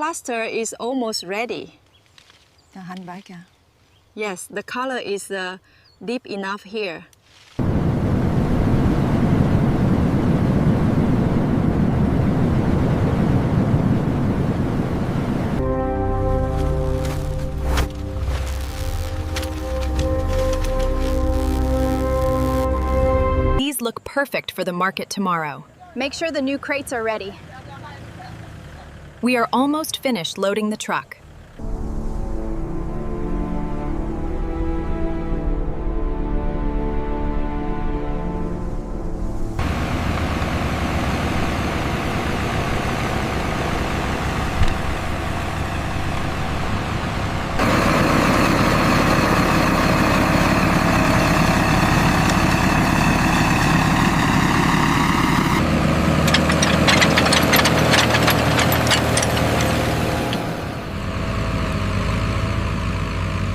cluster is almost ready. Hành bãi kìa. Yes, the color is deep enough here. These look perfect for the market tomorrow. Make sure the new crates are ready. We are almost finished loading the truck.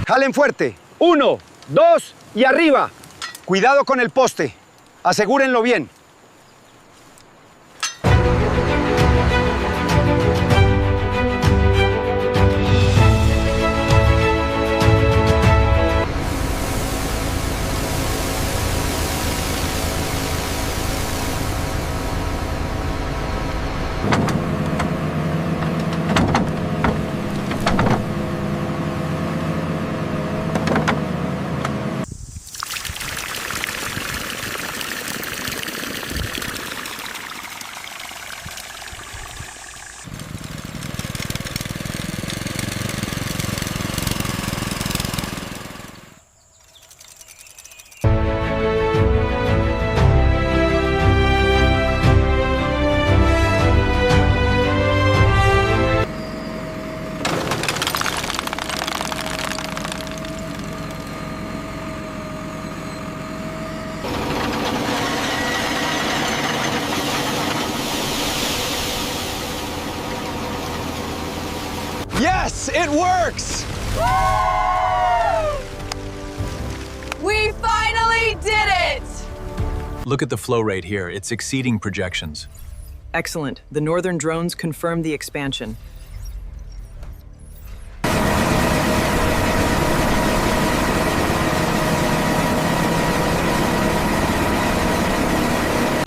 Jalen fuerte. 1, 2 y arriba. Cuidado con el poste. Asegúrenlo bien. Yes, it works! We finally did it! Look at the flow rate here. It's exceeding projections. Excellent. The northern drones confirmed the expansion.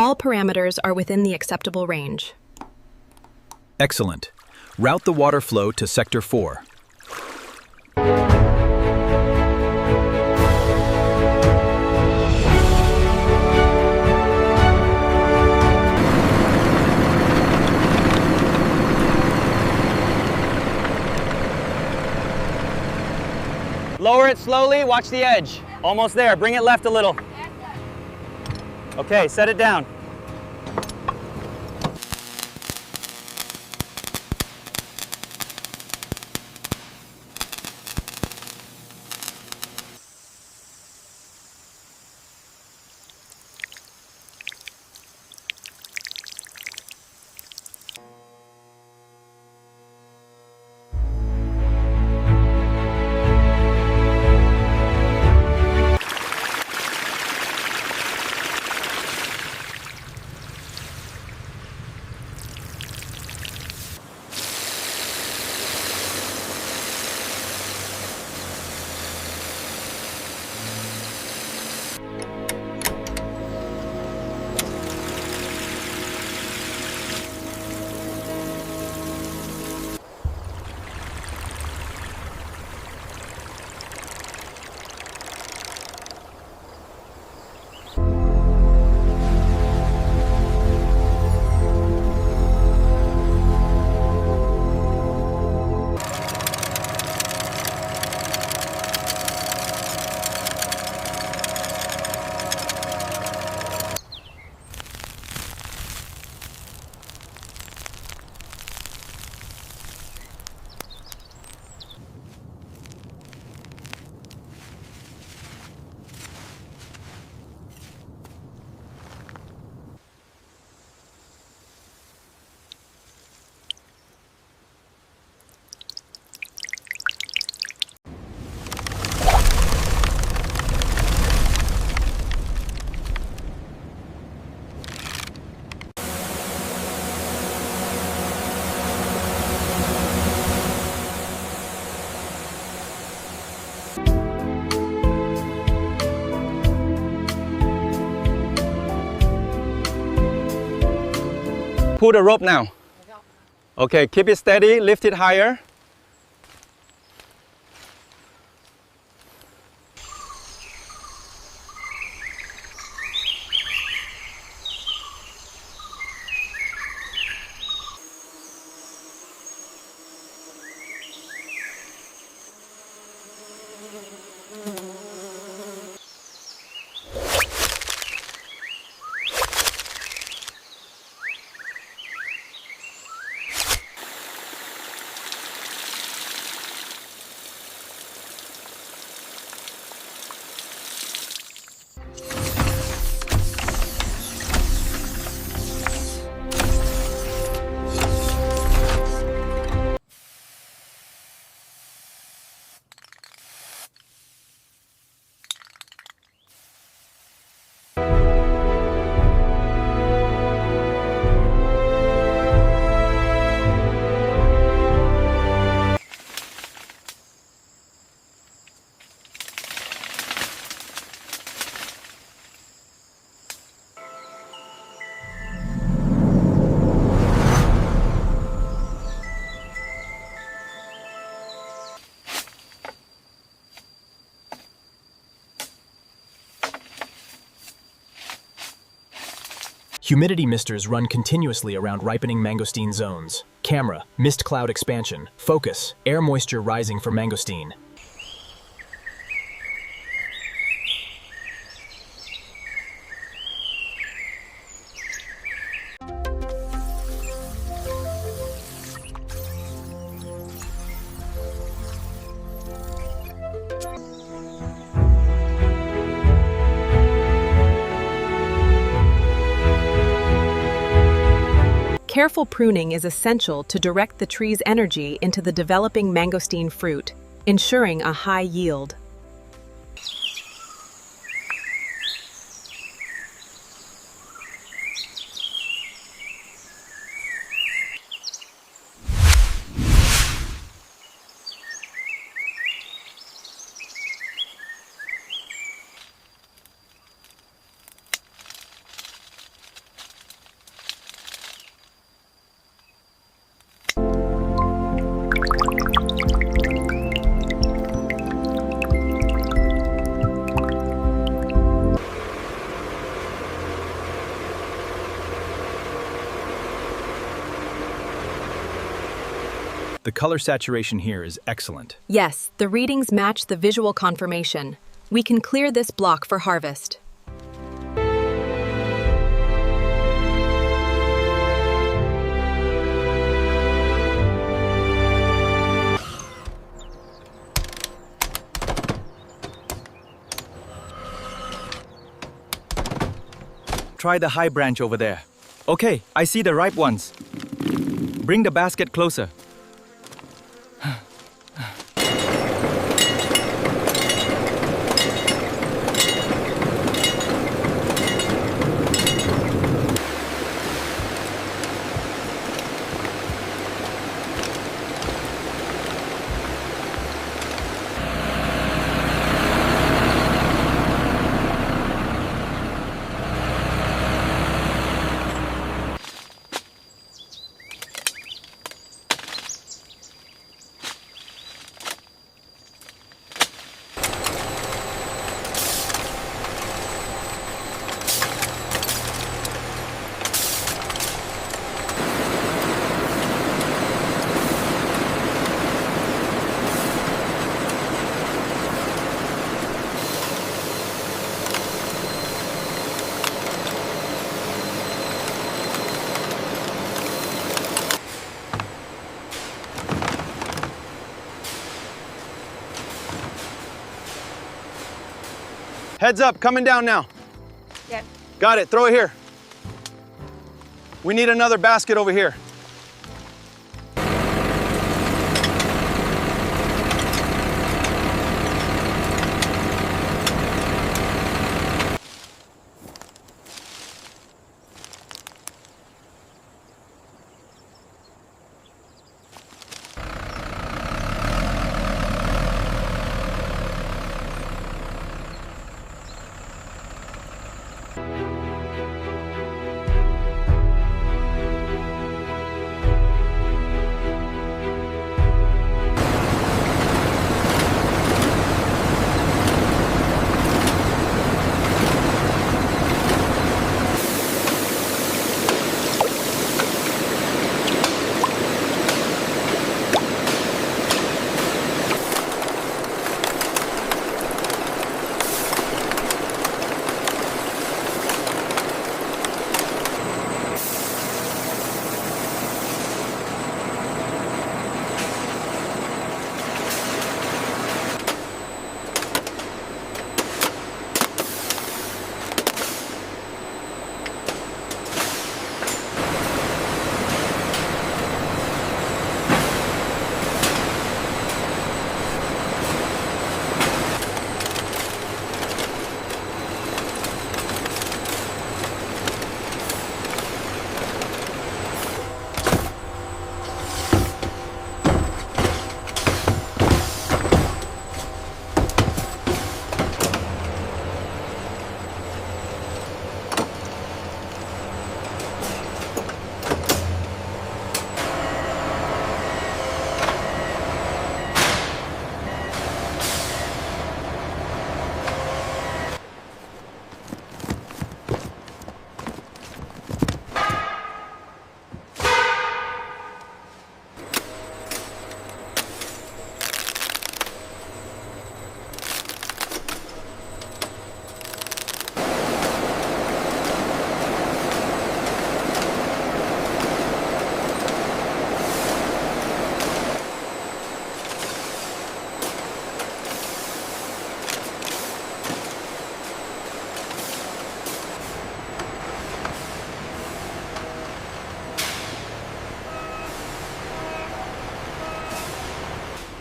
All parameters are within the acceptable range. Excellent. Route the water flow to Sector 4. Lower it slowly, watch the edge. Almost there, bring it left a little. Okay, set it down. Pull the rope now. Okay, keep it steady, lift it higher. Humidity misters run continuously around ripening mangosteen zones. Camera, mist cloud expansion. Focus, air moisture rising for mangosteen. Careful pruning is essential to direct the tree's energy into the developing mangosteen fruit, ensuring a high yield. The color saturation here is excellent. Yes, the readings match the visual confirmation. We can clear this block for harvest. Try the high branch over there. Okay, I see the ripe ones. Bring the basket closer. Heads up, coming down now. Yep. Got it, throw it here. We need another basket over here.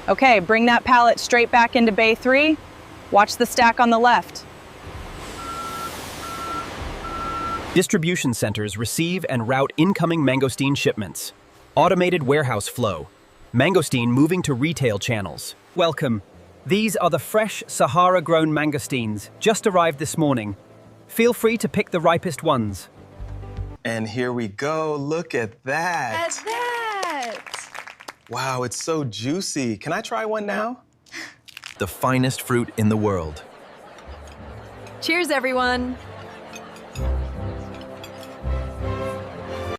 Okay, bring that pallet straight back into Bay 3. Watch the stack on the left. Distribution centers receive and route incoming mangosteen shipments. Automated warehouse flow. Mangosteen moving to retail channels. Welcome. These are the fresh Sahara-grown mangosteens, just arrived this morning. Feel free to pick the ripest ones. And here we go. Look at that. At that! Wow, it's so juicy. Can I try one now? The finest fruit in the world. Cheers, everyone.